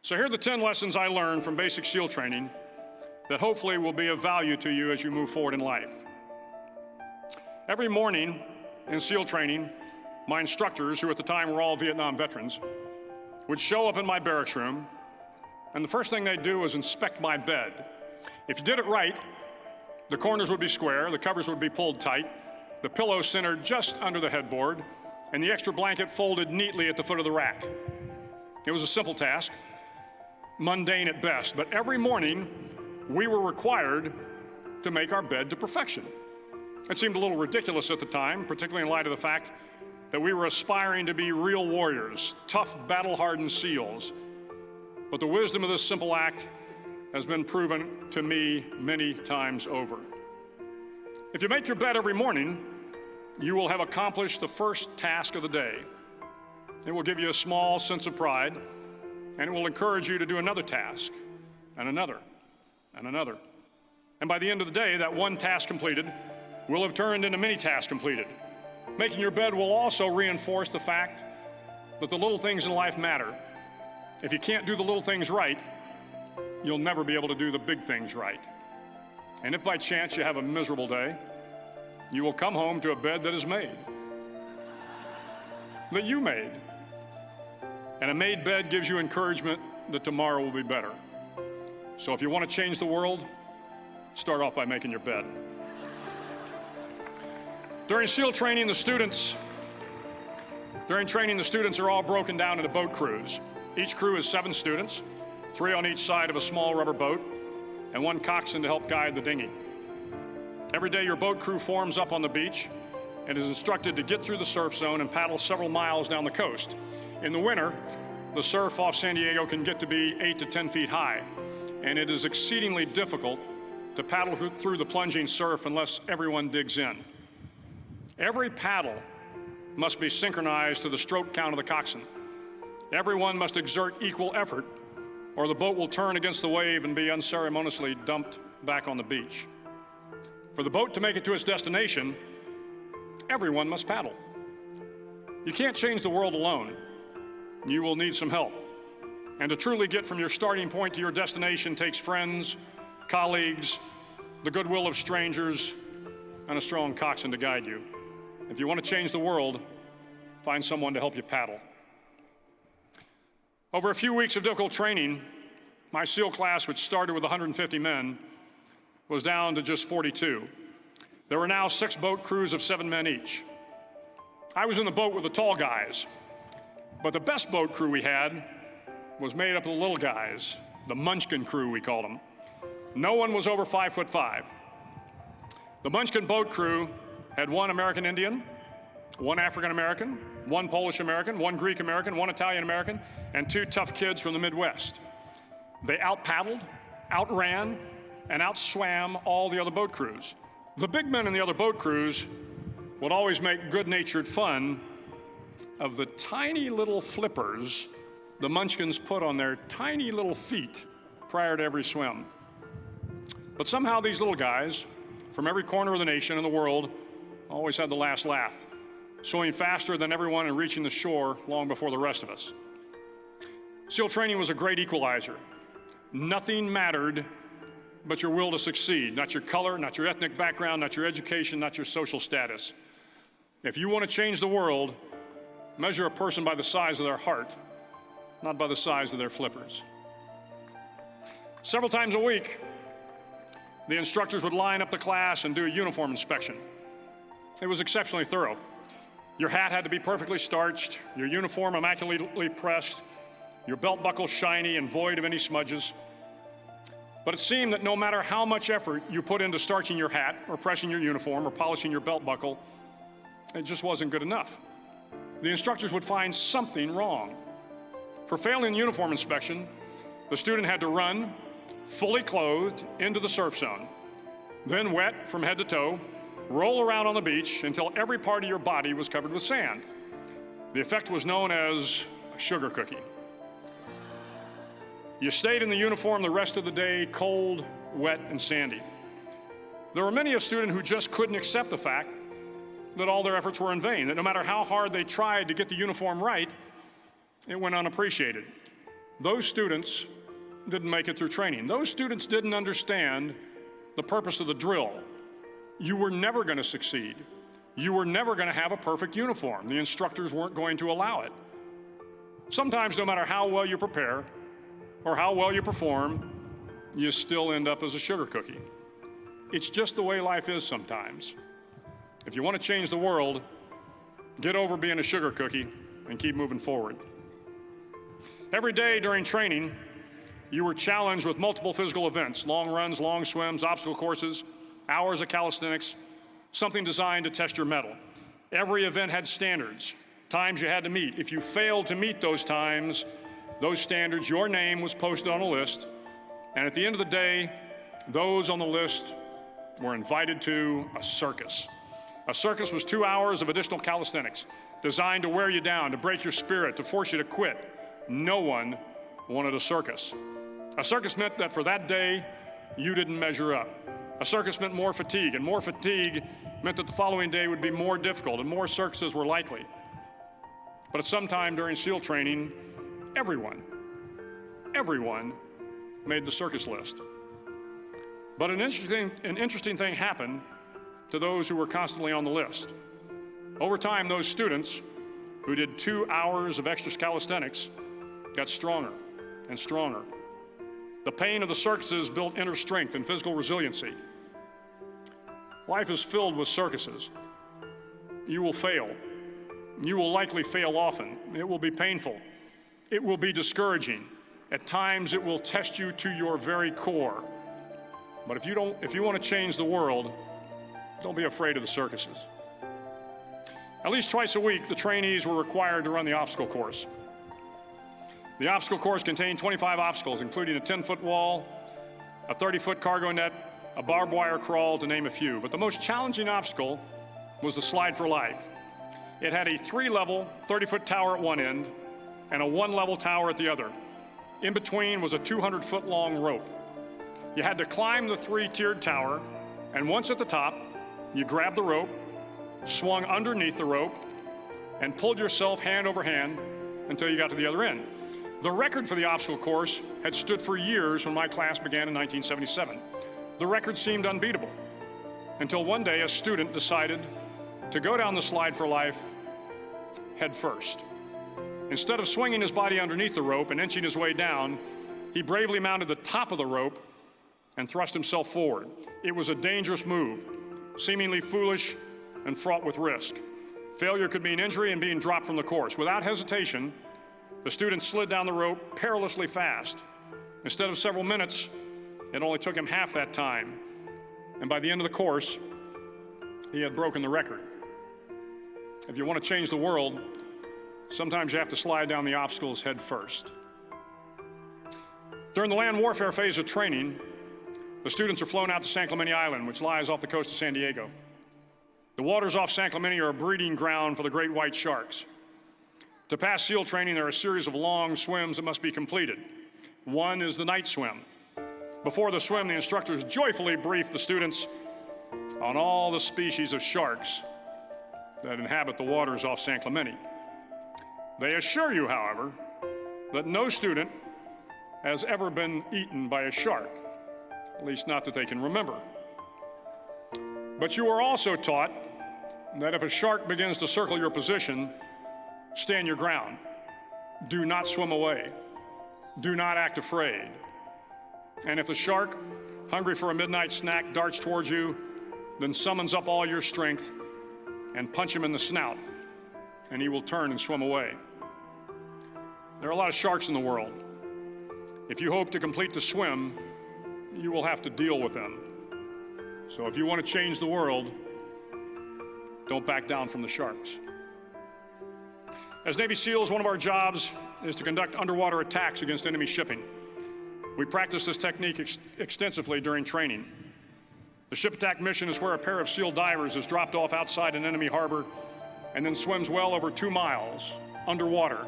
So here are the 10 lessons I learned from basic SEAL training that hopefully will be of value to you as you move forward in life. Every morning in SEAL training, my instructors, who at the time were all Vietnam veterans, would show up in my barracks room, and the first thing they'd do was inspect my bed. If you did it right, the corners would be square, the covers would be pulled tight, the pillow centered just under the headboard, and the extra blanket folded neatly at the foot of the rack. It was a simple task, mundane at best, but every morning we were required to make our bed to perfection. It seemed a little ridiculous at the time, particularly in light of the fact that we were aspiring to be real warriors, tough, battle-hardened SEALs. But the wisdom of this simple act has been proven to me many times over. If you make your bed every morning, you will have accomplished the first task of the day. It will give you a small sense of pride, and it will encourage you to do another task, and another, and another. And by the end of the day, that one task completed will have turned into many tasks completed. Making your bed will also reinforce the fact that the little things in life matter. If you can't do the little things right, you'll never be able to do the big things right. And if by chance you have a miserable day, you will come home to a bed that is made, that you made. And a made bed gives you encouragement that tomorrow will be better. So if you want to change the world, start off by making your bed. During SEAL training, the students are all broken down into boat crews. Each crew is 7 students, 3 on each side of a small rubber boat, and 1 coxswain to help guide the dinghy. Every day, your boat crew forms up on the beach and is instructed to get through the surf zone and paddle several miles down the coast. In the winter, the surf off San Diego can get to be 8 to 10 feet high, and it is exceedingly difficult to paddle through the plunging surf unless everyone digs in. Every paddle must be synchronized to the stroke count of the coxswain. Everyone must exert equal effort, or the boat will turn against the wave and be unceremoniously dumped back on the beach. For the boat to make it to its destination, everyone must paddle. You can't change the world alone. You will need some help. And to truly get from your starting point to your destination takes friends, colleagues, the goodwill of strangers, and a strong coxswain to guide you. If you want to change the world, find someone to help you paddle. Over a few weeks of difficult training, my SEAL class, which started with 150 men, was down to just 42. There were now 6 boat crews of 7 men each. I was in the boat with the tall guys, but the best boat crew we had was made up of the little guys, the Munchkin crew, we called them. No one was over 5'5". The Munchkin boat crew had 1 American Indian, 1 African American, 1 Polish American, 1 Greek American, 1 Italian American, and 2 tough kids from the Midwest. They out-paddled, outran, and outswam all the other boat crews. The big men in the other boat crews would always make good-natured fun of the tiny little flippers the Munchkins put on their tiny little feet prior to every swim. But somehow these little guys from every corner of the nation and the world always had the last laugh, swimming faster than everyone and reaching the shore long before the rest of us. SEAL training was a great equalizer. Nothing mattered but your will to succeed, not your color, not your ethnic background, not your education, not your social status. If you want to change the world, measure a person by the size of their heart, not by the size of their flippers. Several times a week, the instructors would line up the class and do a uniform inspection. It was exceptionally thorough. Your hat had to be perfectly starched, your uniform immaculately pressed, your belt buckle shiny and void of any smudges. But it seemed that no matter how much effort you put into starching your hat or pressing your uniform or polishing your belt buckle, it just wasn't good enough. The instructors would find something wrong. For failing the uniform inspection, the student had to run, fully clothed, into the surf zone, then wet from head to toe, roll around on the beach until every part of your body was covered with sand. The effect was known as a sugar cookie. You stayed in the uniform the rest of the day, cold, wet, and sandy. There were many a student who just couldn't accept the fact that all their efforts were in vain, that no matter how hard they tried to get the uniform right, it went unappreciated. Those students didn't make it through training. Those students didn't understand the purpose of the drill. You were never going to succeed. You were never going to have a perfect uniform. The instructors weren't going to allow it. Sometimes, no matter how well you prepare or how well you perform, you still end up as a sugar cookie. It's just the way life is sometimes. If you want to change the world, get over being a sugar cookie and keep moving forward. Every day during training, you were challenged with multiple physical events: long runs, long swims, obstacle courses, hours of calisthenics, something designed to test your mettle. Every event had standards, times you had to meet. If you failed to meet those times, those standards, your name was posted on a list, and at the end of the day, those on the list were invited to a circus. A circus was 2 hours of additional calisthenics, designed to wear you down, to break your spirit, to force you to quit. No one wanted a circus. A circus meant that for that day, you didn't measure up. A circus meant more fatigue, and more fatigue meant that the following day would be more difficult, and more circuses were likely. But at some time during SEAL training, everyone made the circus list. But an interesting thing happened to those who were constantly on the list. Over time, those students who did 2 hours of extra calisthenics got stronger and stronger. The pain of the circuses built inner strength and physical resiliency. Life is filled with circuses. You will fail. You will likely fail often. It will be painful. It will be discouraging. At times, it will test you to your very core. But if you want to change the world, don't be afraid of the circuses. At least twice a week, the trainees were required to run the obstacle course. The obstacle course contained 25 obstacles, including a 10-foot wall, a 30-foot cargo net, a barbed wire crawl, to name a few. But the most challenging obstacle was the slide for life. It had a 3-level, 30-foot tower at one end and a 1-level tower at the other. In between was a 200-foot-long rope. You had to climb the 3-tiered tower, and once at the top, you grabbed the rope, swung underneath the rope, and pulled yourself hand over hand until you got to the other end. The record for the obstacle course had stood for years when my class began in 1977. The record seemed unbeatable until one day a student decided to go down the slide for life head first. Instead of swinging his body underneath the rope and inching his way down, he bravely mounted the top of the rope and thrust himself forward. It was a dangerous move, seemingly foolish and fraught with risk. Failure could mean injury and being dropped from the course. Without hesitation, the student slid down the rope perilously fast. Instead of several minutes, it only took him half that time. And by the end of the course, he had broken the record. If you want to change the world, sometimes you have to slide down the obstacles head first. During the land warfare phase of training, the students are flown out to San Clemente Island, which lies off the coast of San Diego. The waters off San Clemente are a breeding ground for the great white sharks. To pass SEAL training, there are a series of long swims that must be completed. One is the night swim. Before the swim, the instructors joyfully brief the students on all the species of sharks that inhabit the waters off San Clemente. They assure you, however, that no student has ever been eaten by a shark, at least not that they can remember. But you are also taught that if a shark begins to circle your position, stand your ground. Do not swim away. Do not act afraid. And if the shark, hungry for a midnight snack, darts towards you, then summons up all your strength and punch him in the snout, and he will turn and swim away. There are a lot of sharks in the world. If you hope to complete the swim, you will have to deal with them. So if you want to change the world, don't back down from the sharks. As Navy SEALs, one of our jobs is to conduct underwater attacks against enemy shipping. We practice this technique extensively during training. The ship attack mission is where a pair of SEAL divers is dropped off outside an enemy harbor and then swims well over 2 miles underwater,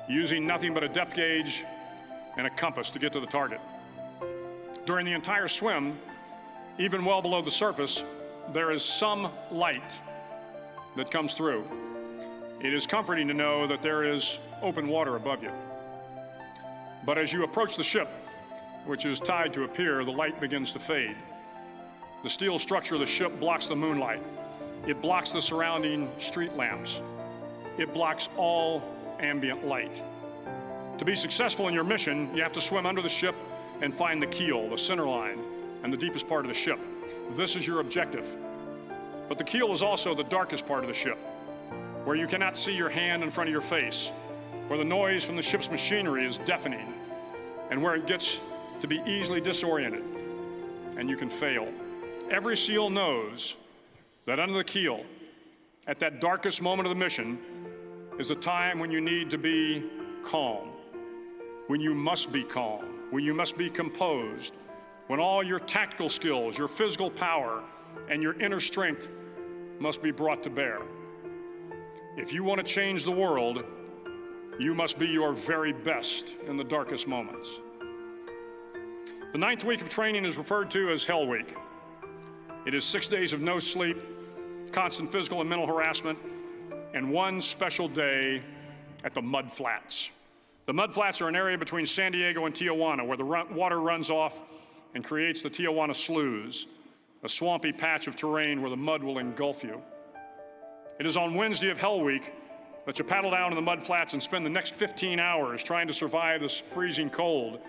using nothing but a depth gauge and a compass to get to the target. During the entire swim, even well below the surface, there is some light that comes through. It is comforting to know that there is open water above you. But as you approach the ship, which is tied to a pier, the light begins to fade. The steel structure of the ship blocks the moonlight. It blocks the surrounding street lamps. It blocks all ambient light. To be successful in your mission, you have to swim under the ship and find the keel, the center line, and the deepest part of the ship. This is your objective. But the keel is also the darkest part of the ship, where you cannot see your hand in front of your face, where the noise from the ship's machinery is deafening, and where it gets to be easily disoriented, and you can fail. Every SEAL knows that under the keel, at that darkest moment of the mission, is a time when you need to be calm, when you must be calm, when you must be composed, when all your tactical skills, your physical power, and your inner strength must be brought to bear. If you want to change the world, you must be your very best in the darkest moments. The 9th week of training is referred to as Hell Week. It is 6 days of no sleep, constant physical and mental harassment, and one special day at the Mud Flats. The Mud Flats are an area between San Diego and Tijuana where the water runs off and creates the Tijuana Sloughs, a swampy patch of terrain where the mud will engulf you. It is on Wednesday of Hell Week that you paddle down in the mud flats and spend the next 15 hours trying to survive this freezing cold,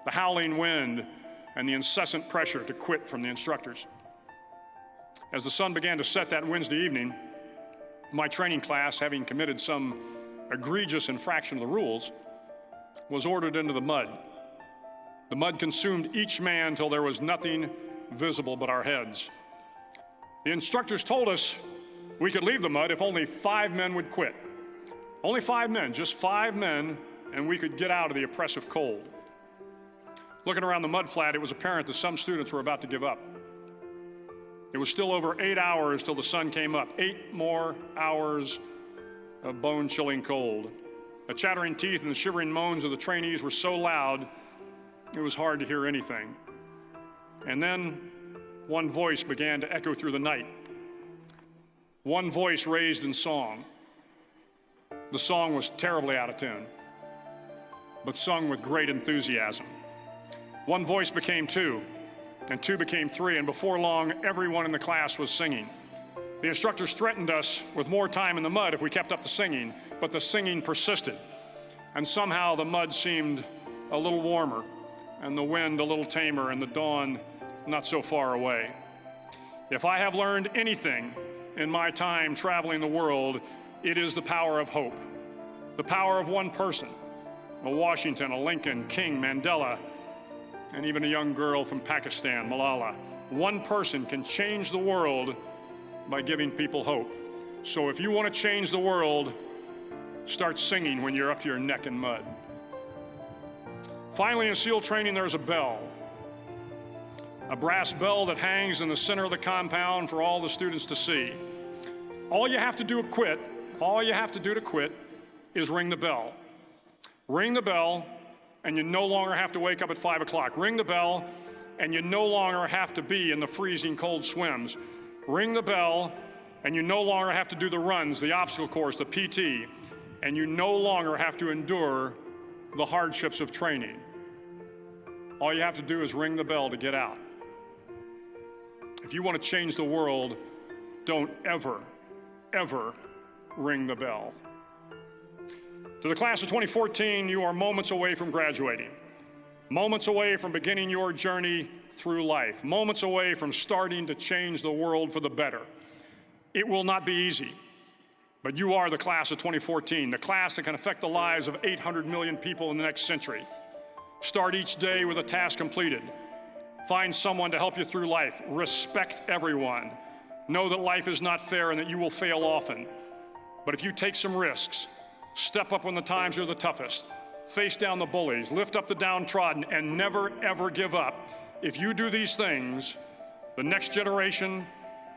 the howling wind, and the incessant pressure to quit from the instructors. As the sun began to set that Wednesday evening, my training class, having committed some egregious infraction of the rules, was ordered into the mud. The mud consumed each man till there was nothing visible but our heads. The instructors told us we could leave the mud if only 5 men would quit. Only 5 men, just 5 men, and we could get out of the oppressive cold. Looking around the mud flat, it was apparent that some students were about to give up. It was still over 8 hours till the sun came up. 8 more hours of bone-chilling cold. The chattering teeth and the shivering moans of the trainees were so loud, it was hard to hear anything. And then one voice began to echo through the night. One voice raised in song. The song was terribly out of tune, but sung with great enthusiasm. One voice became 2, and 2 became 3, and before long, everyone in the class was singing. The instructors threatened us with more time in the mud if we kept up the singing, but the singing persisted, and somehow the mud seemed a little warmer, and the wind a little tamer, and the dawn not so far away. If I have learned anything in my time traveling the world, it is the power of hope, the power of one person, a Washington, a Lincoln, King, Mandela, and even a young girl from Pakistan, Malala. One person can change the world by giving people hope. So if you want to change the world, start singing when you're up to your neck in mud. Finally, in SEAL training, there's a bell. A brass bell that hangs in the center of the compound for all the students to see. All you have to do to quit is ring the bell. Ring the bell, and you no longer have to wake up at 5 o'clock. Ring the bell, and you no longer have to be in the freezing cold swims. Ring the bell, and you no longer have to do the runs, the obstacle course, the PT, and you no longer have to endure the hardships of training. All you have to do is ring the bell to get out. If you want to change the world, don't ever, ever ring the bell. To the class of 2014, you are moments away from graduating, moments away from beginning your journey through life, moments away from starting to change the world for the better. It will not be easy, but you are the class of 2014, the class that can affect the lives of 800 million people in the next century. Start each day with a task completed. Find someone to help you through life. Respect everyone. Know that life is not fair and that you will fail often. But if you take some risks, step up when the times are the toughest, face down the bullies, lift up the downtrodden, and never, ever give up. If you do these things, the next generation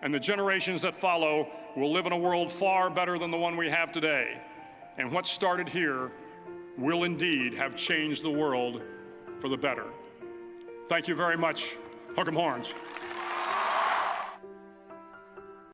and the generations that follow will live in a world far better than the one we have today. And what started here will indeed have changed the world for the better. Thank you very much. Hook 'em horns.